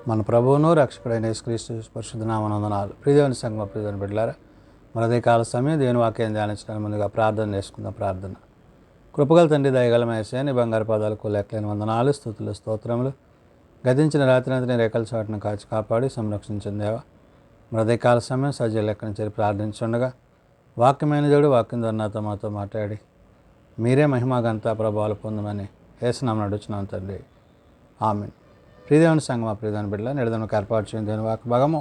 మన ప్రభువును రక్షకుడైన యేసుక్రీస్తు పరిశుద్ధ నామమున వందనాలు. ప్రియదేవుని సంగమ ప్రియదేవుని బిడ్డలారా, మన ఉదయకాల సమయం దేవుని వాక్యం ధ్యానించడానికి ముందుగా ప్రార్థన చేసుకుందాం. ప్రార్థన. కృపగల తండ్రి, దయగల యేసయ్య, నీ బంగారు పాదాలకు లెక్కలేని వందనాలు, స్తుతులు, స్తోత్రములు. గతించిన రాత్రి అంతా నీ రేఖల చాటును కాచి కాపాడి సంరక్షించిన దేవ, మన ఉదయకాల సమయం సజీవ లెక్కన చేరి ప్రార్థించుండగా వాక్యమైన దేవుడు వాక్యం ద్వారా నాతో మాతో మాట్లాడి మీరే మహిమ ఘనత ప్రభావాలు పొందమని యేసునామమున అడుగుచున్నాను తండ్రి. ఆమేన్. ప్రియదేవుని సంగమ ప్రియదేవుని బిడ్డల నిడదనకు ఏర్పాటు చేయడం దేవుని వాక్య భాగము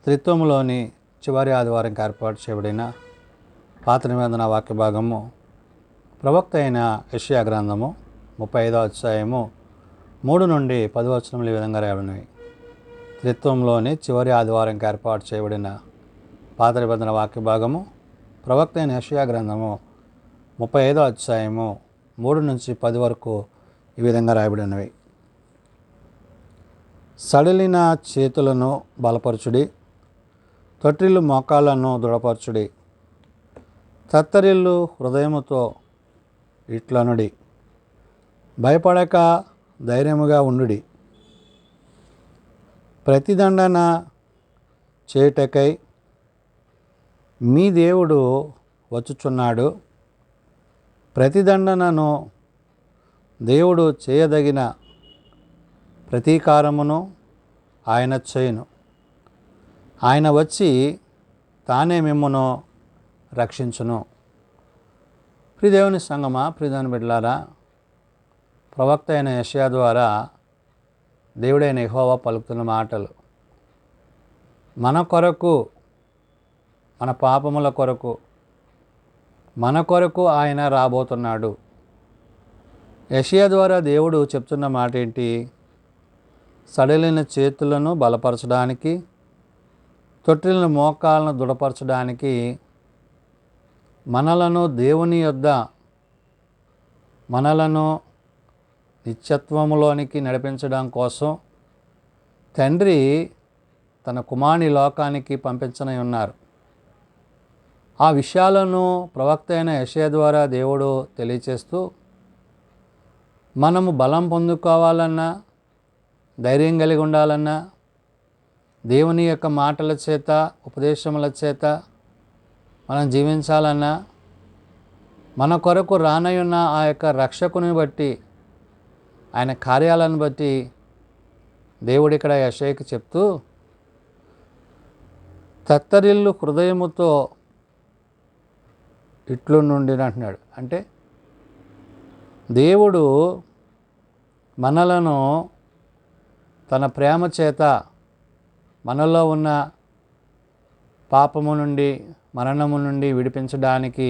త్రిత్వములోని చివరి ఆదివారంకి ఏర్పాటు చేయబడిన పాత నిబంధన వాక్య భాగము ప్రవక్త అయిన యెషయా గ్రంథము 35వ అధ్యాయము 3 నుండి 10 వచనములు ఈ విధంగా రాయబడినవి. త్రిత్వంలోని చివరి ఆదివారంకి ఏర్పాటు చేయబడిన పాత నిబంధన వాక్య భాగము ప్రవక్త అయిన యెషయా గ్రంథము 35వ అధ్యాయము 3 నుంచి 10 వరకు ఈ విధంగా రాయబడినవి. సడలిన చేతులను బలపరచుడి, తొట్టిల్లు మోకాళ్ళను దృఢపరచుడి, తత్తరిల్లు హృదయముతో ఇట్లనుడి, భయపడక ధైర్యముగా ఉండుడి. ప్రతిదండన చేయుటకై మీ దేవుడు వచ్చుచున్నాడు. ప్రతిదండనను దేవుడు చేయదగిన ప్రతీకారమును ఆయన చేయును. ఆయన వచ్చి తానే మిమ్మును రక్షించును. ప్రియదేవుని సంగమా ప్రియదేవుని బిడ్డలారా, ప్రవక్త అయిన యెషయా ద్వారా దేవుడైన యెహోవా పలుకుతున్న మాటలు మన కొరకు, మన పాపముల కొరకు, మన కొరకు ఆయన రాబోతున్నాడు. యెషయా ద్వారా దేవుడు చెప్తున్న మాట ఏంటి? సడలిన చేతులను బలపరచడానికి, తొట్టిల్లిన మోకాలను దృఢపరచడానికి, మనలను దేవుని యొద్ద, మనలను నిత్యత్వములోనికి నడిపించడం కోసం తండ్రి తన కుమారుని లోకానికి పంపించనై ఉన్నారు. ఆ విషయాలను ప్రవక్త అయిన యెషయా ద్వారా దేవుడు తెలియచేస్తూ, మనము బలం పొందుకోవాలన్నా, ధైర్యం కలిగి ఉండాలన్నా, దేవుని యొక్క మాటల చేత, ఉపదేశముల చేత మనం జీవించాలన్నా, మన కొరకు రానయున్న ఆ యొక్క రక్షకుని బట్టి, ఆయన కార్యాలను బట్టి దేవుడు ఇక్కడ యెషయాకి చెప్తూ, తత్తరిల్లు హృదయముతో ఇట్లు నుండి అంటున్నాడు. అంటే దేవుడు మనలను తన ప్రేమ చేత మనలో ఉన్న పాపము నుండి, మరణము నుండి విడిపించడానికి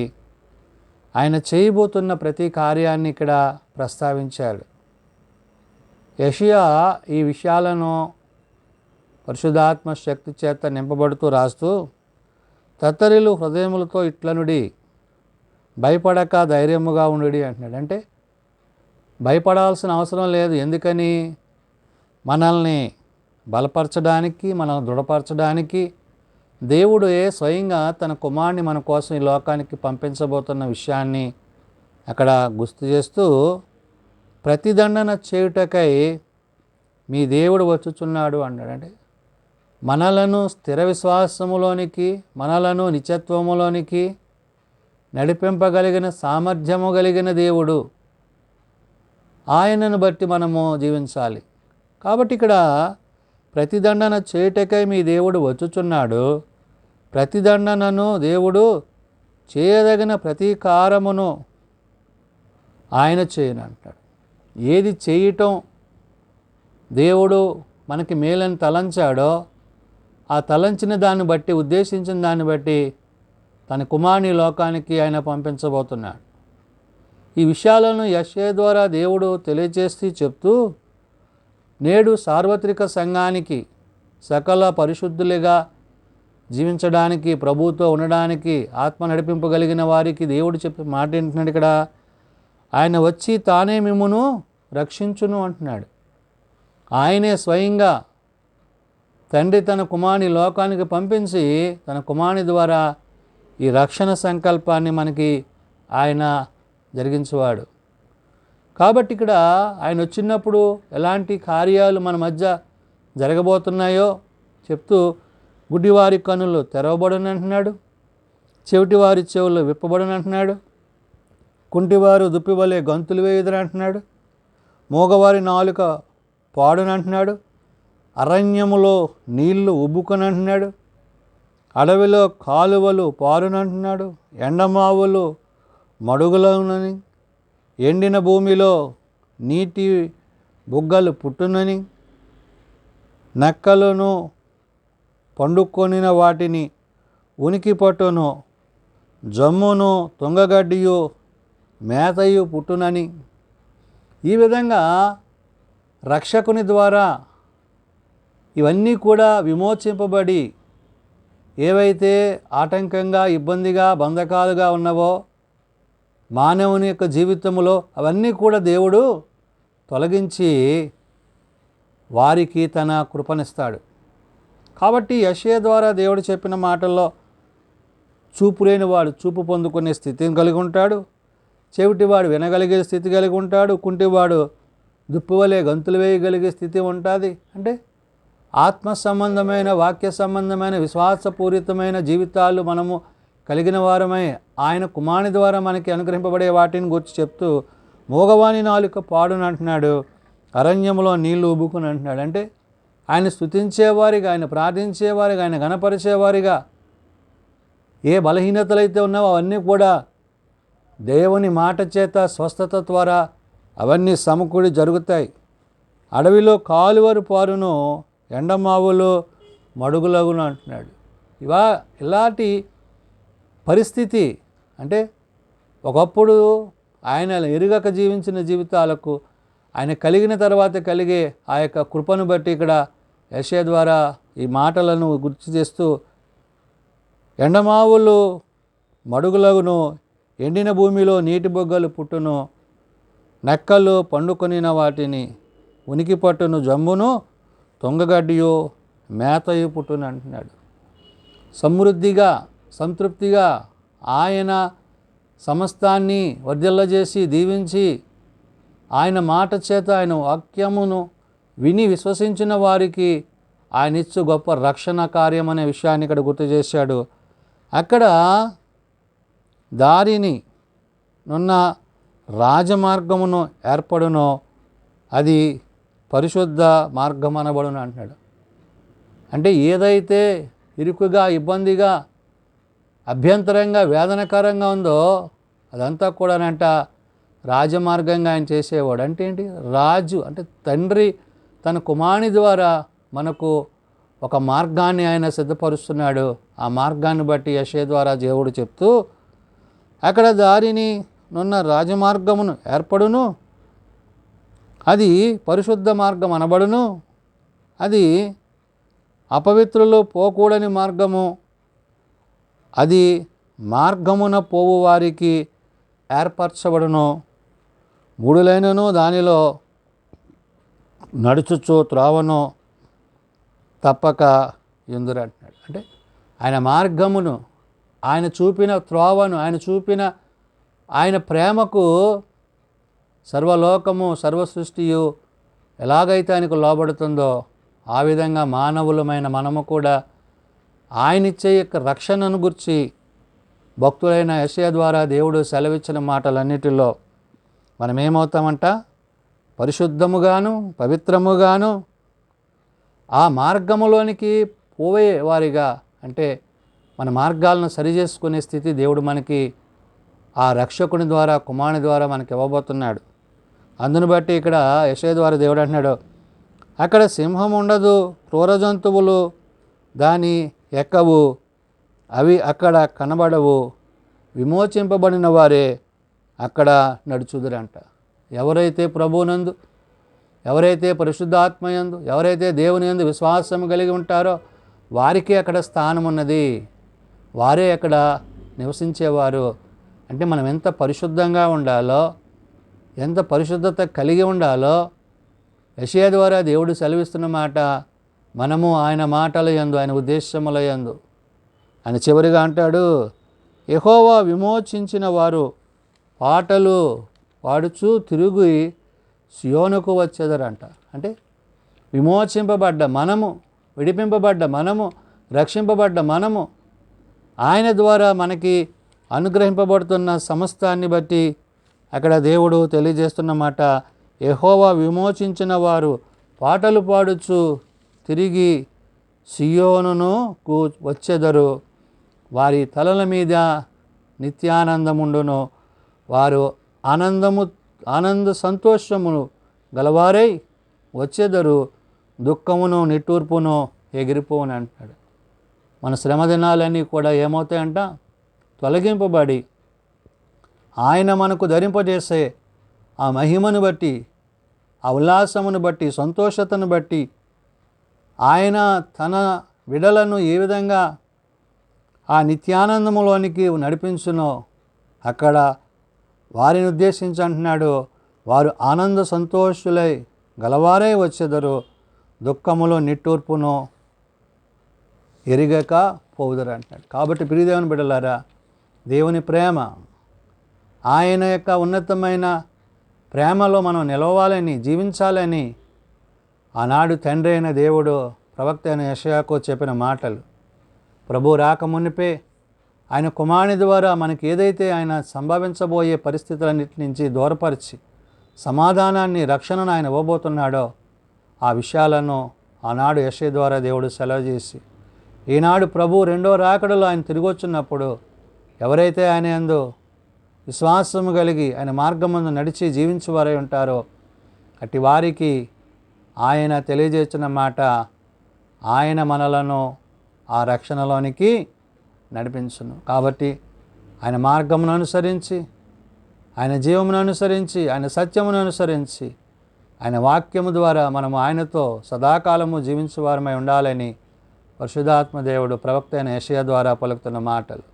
ఆయన చేయబోతున్న ప్రతి కార్యాన్ని ఇక్కడ ప్రస్తావించాడు. యెషయా ఈ విషయాలను పరిశుద్ధాత్మ శక్తి చేత నింపబడుతూ రాస్తూ, తత్తరిల్లు హృదయములతో ఇట్లనుడి, భయపడక ధైర్యముగా ఉండుడి అంటున్నాడు. అంటే భయపడాల్సిన అవసరం లేదు. ఎందుకని? మనల్ని బలపరచడానికి, మనల్ని దృఢపరచడానికి దేవుడే స్వయంగా తన కుమారుని మన కోసం ఈ లోకానికి పంపించబోతున్న విషయాన్ని అక్కడ గుర్తు చేస్తూ, ప్రతిదండన చేయుటకై మీ దేవుడు వచ్చుచున్నాడు అన్నాడు. అంటే మనలను స్థిర విశ్వాసములోనికి, మనలను నిత్యత్వములోనికి నడిపింపగలిగిన సామర్థ్యము కలిగిన దేవుడు. ఆయనను బట్టి మనము జీవించాలి. కాబట్టి ఇక్కడ ప్రతిదండన చేయుటకై మీ దేవుడు వచ్చుచున్నాడు. ప్రతిదండనను దేవుడు చేయదగిన ప్రతీకారమును ఆయన చేయను అంటాడు. ఏది చేయటం దేవుడు మనకి మేలని తలంచాడో, ఆ తలంచిన దాన్ని బట్టి, ఉద్దేశించిన దాన్ని బట్టి తన కుమారుని లోకానికి ఆయన పంపించబోతున్నాడు. ఈ విషయాలను యెషయా ద్వారా దేవుడు తెలియజేస్తూ చెప్తూ, నేడు సార్వత్రిక సంఘానికి, సకల పరిశుద్ధులుగా జీవించడానికి, ప్రభువుతో ఉండడానికి, ఆత్మ నడిపింపగలిగిన వారికి దేవుడు చెప్పే మాట ఏంటంటున్నాడు ఇక్కడ? ఆయన వచ్చి తానే మిమ్మును రక్షించును అంటున్నాడు. ఆయనే స్వయంగా తండ్రి తన కుమారుని లోకానికి పంపించి తన కుమారుని ద్వారా ఈ రక్షణ సంకల్పాన్ని మనకి ఆయన జరిగించేవాడు. కాబట్టి ఇక్కడ ఆయన వచ్చినప్పుడు ఎలాంటి కార్యాలు మన మధ్య జరగబోతున్నాయో చెప్తూ గుడ్డివారి కన్నులు తెరవబడును అంటున్నాడు, చెవిటివారి చెవులు విప్పబడును అంటున్నాడు, కుంటివారు దుప్పివలే గంతులు వేయుదురు అంటున్నాడు, మూగవారి నాలుక పాడును అంటున్నాడు, అరణ్యములో నీళ్లు ఉబ్బుకొని అంటున్నాడు, అడవిలో కాలువలు పారునంటున్నాడు, ఎండమావులు మడుగులనని, ఎండిన భూమిలో నీటి బుగ్గలు పుట్టునని, నక్కలను పండుకొనిన వాటిని ఉనికి పట్టును, జమ్మును తుంగగడ్డియు మేతయు పుట్టునని. ఈ విధంగా రక్షకుని ద్వారా ఇవన్నీ కూడా విమోచింపబడి ఏవైతే ఆటంకంగా ఇబ్బందిగా బంధకాలుగా ఉన్నవో మానవుని యొక్క జీవితంలో అవన్నీ కూడా దేవుడు తొలగించి వారికి తన కృపనిస్తాడు. కాబట్టి యెషయా ద్వారా దేవుడు చెప్పిన మాటల్లో చూపు లేనివాడు చూపు పొందుకునే స్థితిని కలిగి ఉంటాడు, చెవిటివాడు వినగలిగే స్థితి కలిగి ఉంటాడు, కుంటివాడు దుప్పువలే గంతులు వేయగలిగే స్థితి ఉంటుంది. అంటే ఆత్మ సంబంధమైన వాక్య సంబంధమైన విశ్వాసపూరితమైన జీవితాలు మనము కలిగిన వారమై ఆయన కుమారుని ద్వారా మనకి అనుగ్రహింపబడే వాటిని గురించి చెప్తూ మూగవాని నాలుక పాడును అంటున్నాడు, అరణ్యంలో నీళ్లు ఉబ్బుకుని అంటున్నాడు. అంటే ఆయన స్తుతించేవారిగా, ఆయన ప్రార్థించేవారిగా, ఆయన గణపరిచేవారిగా ఏ బలహీనతలైతే ఉన్నావో అవన్నీ కూడా దేవుని మాట చేత స్వస్థత ద్వారా అవన్నీ సమకూడి జరుగుతాయి. అడవిలో కాలువరు పారును, ఎండమావులు మడుగులగును అంటున్నాడు. ఇలాంటి పరిస్థితి అంటే ఒకప్పుడు ఆయన ఎరుగక జీవించిన జీవితాలకు ఆయన కలిగిన తర్వాత కలిగే ఆ యొక్క కృపను బట్టి ఇక్కడ యెషయా ద్వారా ఈ మాటలను గుర్తు చేస్తూ ఎండమావులు మడుగులగును, ఎండిన భూమిలో నీటి బొగ్గలు పుట్టును, నెక్కలు పండుకొనిన వాటిని ఉనికి పట్టును, జమ్మును తొంగగడ్డియో మేతయు పుట్టును అంటున్నాడు. సమృద్ధిగా సంతృప్తిగా ఆయన సమస్తాన్ని వర్ధిల్లజేసి దీవించి ఆయన మాట చేత ఆయన వాక్యమును విని విశ్వసించిన వారికి ఆయన ఇచ్చు గొప్ప రక్షణ కార్యం అనే విషయాన్ని ఇక్కడ గుర్తు చేశాడు. అక్కడ దారిని నున్న రాజమార్గమును ఏర్పడునో అది పరిశుద్ధ మార్గం అనబడును అంటున్నాడు. అంటే ఏదైతే ఇరుకుగా ఇబ్బందిగా అభ్యంతరంగా వేదనకరంగా ఉందో అదంతా కూడానంట రాజమార్గంగా ఆయన చేసేవాడు. అంటే ఏంటి? రాజు అంటే తండ్రి తన కుమారుని ద్వారా మనకు ఒక మార్గాన్ని ఆయన సిద్ధపరుస్తున్నాడు. ఆ మార్గాన్ని బట్టి యెషయా ద్వారా దేవుడు చెప్తూ అక్కడ దారిని నున్న రాజమార్గమును ఏర్పడును, అది పరిశుద్ధ మార్గం అనబడును, అది అపవిత్రులు పోకూడని మార్గము, అది మార్గమున పోవు వారికి ఏర్పరచబడును, మూడులైనను దానిలో నడుచుచు త్రోవను తప్పక ఎందురు అంటున్నాడు. అంటే ఆయన మార్గమును, ఆయన చూపిన త్రోవను, ఆయన చూపిన ఆయన ప్రేమకు సర్వలోకము సర్వ సృష్టియు ఎలాగైతే ఆయనకు లోబడుతుందో ఆ విధంగా మానవులమైన మనము కూడా ఆయనిచ్చే యొక్క రక్షణను గురించి భక్తులైన యెషయా ద్వారా దేవుడు సెలవిచ్చిన మాటలన్నిటిలో మనం ఏమవుతామంట? పరిశుద్ధముగాను పవిత్రముగాను ఆ మార్గములోనికి పోయే వారిగా, అంటే మన మార్గాలను సరిచేసుకునే స్థితి దేవుడు మనకి ఆ రక్షకుని ద్వారా కుమారుని ద్వారా మనకి ఇవ్వబోతున్నాడు. అందును బట్టి ఇక్కడ యెషయా ద్వారా దేవుడు అంటున్నాడు, అక్కడ సింహం ఉండదు, క్రూర జంతువులు దాని ఎక్కవు, అవి అక్కడ కనబడవు, విమోచింపబడిన వారే అక్కడ నడుచుదురంట. ఎవరైతే ప్రభువునందు, ఎవరైతే పరిశుద్ధాత్మయందు, ఎవరైతే దేవుని యందు విశ్వాసం కలిగి ఉంటారో వారికి అక్కడ స్థానం ఉన్నది, వారే అక్కడ నివసించేవారు. అంటే మనం ఎంత పరిశుద్ధంగా ఉండాలో, ఎంత పరిశుద్ధత కలిగి ఉండాలో యెషయా ద్వారా దేవుడు సెలవిస్తున్న మాట మనము ఆయన మాటల యందు, ఆయన ఉద్దేశముల యందు. ఆయన చివరిగా అంటాడు, యెహోవా విమోచించిన వారు పాటలు పాడుచు తిరిగి సియోనుకు వచ్చేదరంట. అంటే విమోచింపబడ్డ మనము, విడిపింపబడ్డ మనము, రక్షింపబడ్డ మనము, ఆయన ద్వారా మనకి అనుగ్రహింపబడుతున్న సమస్తాన్ని బట్టి అక్కడ దేవుడు తెలియజేస్తున్న మాట, యెహోవా విమోచించిన వారు పాటలు పాడుచు తిరిగి సియోనును వచ్చెదరు. వారి తలల మీద నిత్యానందముండును. వారు ఆనంద సంతోషమును గలవారై వచ్చెదరు. దుఃఖమును నిట్టూర్పును ఎగిరిపోను అంటాడు. మన శ్రమ దినాలన్నీ కూడా ఏమవుతాయంట? తొలగింపబడి ఆయన మనకు ధరింపజేసే ఆ మహిమను బట్టి, ఆ ఉల్లాసమును బట్టి, సంతోషతను బట్టి, ఆయన తన విడలను ఏ విధంగా ఆ నిత్యానందములోనికి నడిపించునో అక్కడ వారిని ఉద్దేశించి అంటున్నాడు, వారు ఆనంద సంతోషులై గలవారై వచ్చెదరు. దుఃఖములో నిట్టూర్పును ఎరిగక పోవుదరు అంటున్నాడు. కాబట్టి ప్రియదేవుని బిడ్డలారా, దేవుని ప్రేమ, ఆయన యొక్క ఉన్నతమైన ప్రేమలో మనం నిలవాలని, జీవించాలని ఆనాడు తండ్రి అయిన దేవుడు ప్రవక్త అయిన యెషయాకు చెప్పిన మాటలు, ప్రభు రాకమునిపే ఆయన కుమారుని ద్వారా మనకి ఏదైతే ఆయన సంభవించబోయే పరిస్థితులన్నిటి నుంచి దూరపరిచి సమాధానాన్ని, రక్షణను ఆయన ఇవ్వబోతున్నాడో ఆ విషయాలను ఆనాడు యెషయా ద్వారా దేవుడు సెలవు చేసి, ఈనాడు ప్రభు రెండో రాకడలో ఆయన తిరిగి వచ్చినప్పుడు ఎవరైతే ఆయన యందు విశ్వాసము కలిగి ఆయన మార్గమందు నడిచి జీవించేవారై ఉంటారో అట్టి వారికి ఆయన తెలియజేస్తున్న మాట, ఆయన మనలను ఆ రక్షణలోనికి నడిపించును. కాబట్టి ఆయన మార్గమును అనుసరించి, ఆయన జీవమును అనుసరించి, ఆయన సత్యమును అనుసరించి, ఆయన వాక్యము ద్వారా మనము ఆయనతో సదాకాలము జీవించేవారమై ఉండాలని పరిశుద్ధాత్మ దేవుడు ప్రవక్త అయిన యెషయా ద్వారా పలుకుతున్న మాటలు.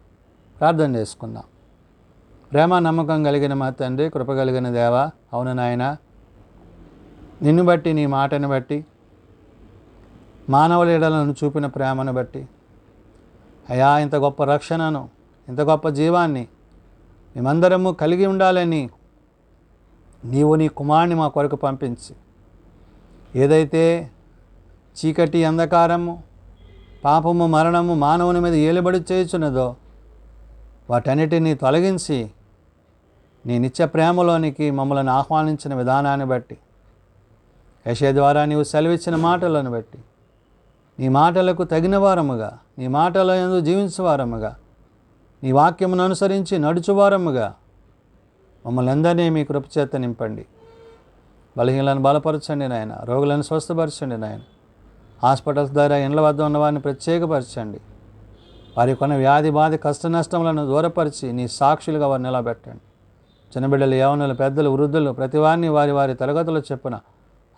ప్రార్థన చేసుకుందాం. ప్రేమ నమ్మకం కలిగిన మా తండ్రి, కృప కలిగిన దేవా, అవును నాయన, నిన్ను బట్టి, నీ మాటను బట్టి, మానవుల ఎడలను చూపిన ప్రేమను బట్టి, అయా ఇంత గొప్ప రక్షణను, ఇంత గొప్ప జీవాన్ని మేమందరము కలిగి ఉండాలని నీవు నీ కుమారుని మా కొరకు పంపించి, ఏదైతే చీకటి, అంధకారము, పాపము, మరణము మానవుని మీద ఏలుబడి చేయుచున్నదో వాటన్నిటినీ తొలగించి నీ నిత్య ప్రేమలోనికి మమ్మల్ని ఆహ్వానించిన విధానాన్ని బట్టి, యెషయా ద్వారా నీవు సెలవిచ్చిన మాటలను బట్టి, నీ మాటలకు తగిన వారముగా, నీ మాటల యందు జీవించేవారముగా, నీ వాక్యమును అనుసరించి నడుచువారముగా మమ్మల్ని అందరినీ మీ కృపచేత నింపండి. బలహీనలను బలపరచండి నాయన, రోగులను స్వస్థపరచండి నాయన, హాస్పిటల్స్ ద్వారా ఇండ్ల వద్ద ఉన్న వారిని ప్రత్యేకపరచండి. వారి కొన్న వ్యాధి బాధ కష్ట నష్టములను దూరపరిచి నీ సాక్షులుగా వారిని నిలబెట్టండి. చిన్నబిడ్డలు, యవనులు, పెద్దలు, వృద్ధులు ప్రతి వారిని వారి వారి తరగతుల చొప్పున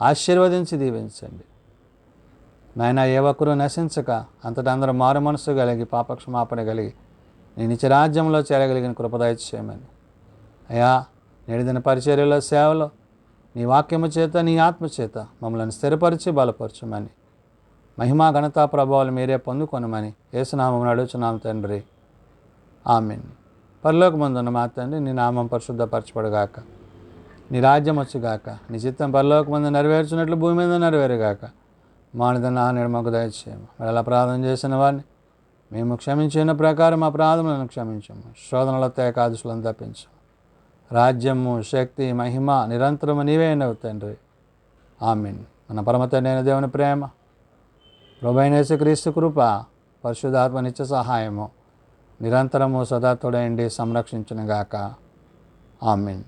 ఆశీర్వదించి దీవించండి నాయన. ఏ ఒక్కరూ నశించక అంతటా అందరూ మారు మనసు కలిగి పాపక్షమాపణ కలిగి నీ నిత్య రాజ్యంలో చేరగలిగిన కృప దయచేయమని అయా, నేడిదిన పరిచర్యలో, సేవలో నీ వాక్యము చేత, నీ ఆత్మ చేత మమ్మల్ని స్థిరపరిచి బలపరచమని, మహిమా ఘనతా ప్రభావాలు మీరే పొందుకొనమని యేసునామమున అడుగుచున్నాం తండ్రి, ఆమేన్. పరలోకమందున్న మా తండ్రి, నీ నామం పరిశుద్ధపరచబడుగాక, నీ రాజ్యం వచ్చుగాక, నీ చిత్తం పరలోకమందు నెరవేర్చినట్లు భూమి మీద నెరవేరుగాక. మానిదన్న నేడు మాకు దయచేయము. అలా ప్రార్థన చేసిన వారిని మేము క్షమించిన ప్రకారం మా ప్రార్థనలను క్షమించము. శోధనల ఏకాదశులను తప్పించము. రాజ్యము, శక్తి, మహిమ నిరంతరము నీవే అయినవు తండ్రి, ఆమేన్. మన పరమ తండ్రి అయిన దేవుని ప్రేమ, ప్రభువైన యేసుక్రీస్తు కృప, పరిశుద్ధాత్మ నిత్య సహాయము నిరంతరము సదా తోడైండి సంరక్షించునుగాక, ఆమేన్.